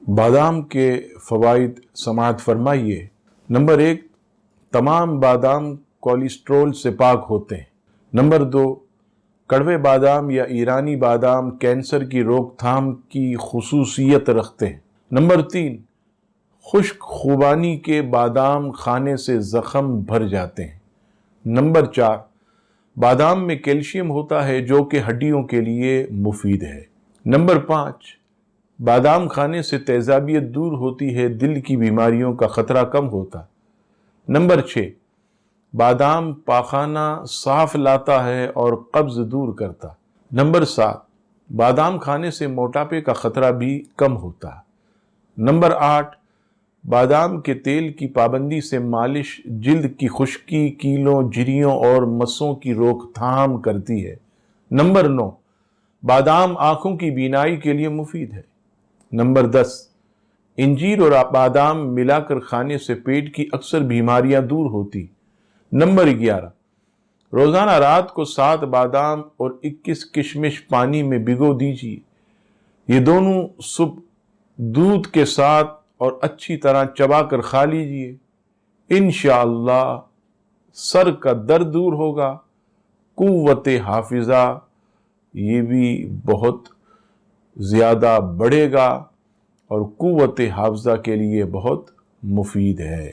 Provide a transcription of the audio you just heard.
بادام کے فوائد سماعت فرمائیے۔ نمبر 1، تمام بادام کولیسٹرول سے پاک ہوتے ہیں۔ نمبر 2، کڑوے بادام یا ایرانی بادام کینسر کی روک تھام کی خصوصیت رکھتے ہیں۔ نمبر 3، خشک خوبانی کے بادام کھانے سے زخم بھر جاتے ہیں۔ نمبر 4، بادام میں کیلشیم ہوتا ہے جو کہ ہڈیوں کے لیے مفید ہے۔ نمبر 5، بادام کھانے سے تیزابیت دور ہوتی ہے، دل کی بیماریوں کا خطرہ کم ہوتا۔ نمبر 6، بادام پاخانہ صاف لاتا ہے اور قبض دور کرتا۔ نمبر 7، بادام کھانے سے موٹاپے کا خطرہ بھی کم ہوتا۔ نمبر 8، بادام کے تیل کی پابندی سے مالش جلد کی خشکی، کیلوں، جھریوں اور مسوں کی روک تھام کرتی ہے۔ نمبر 9، بادام آنکھوں کی بینائی کے لیے مفید ہے۔ نمبر 10، انجیر اور بادام ملا کر کھانے سے پیٹ کی اکثر بیماریاں دور ہوتی۔ نمبر 11، روزانہ رات کو 7 بادام اور 21 کشمش پانی میں بھگو دیجیے۔ یہ دونوں صبح دودھ کے ساتھ اور اچھی طرح چبا کر کھا لیجیے۔ انشاءاللہ سر کا درد دور ہوگا، قوت حافظہ یہ بھی بہت زیادہ بڑھے گا اور قوت حافظہ کے لیے بہت مفید ہے۔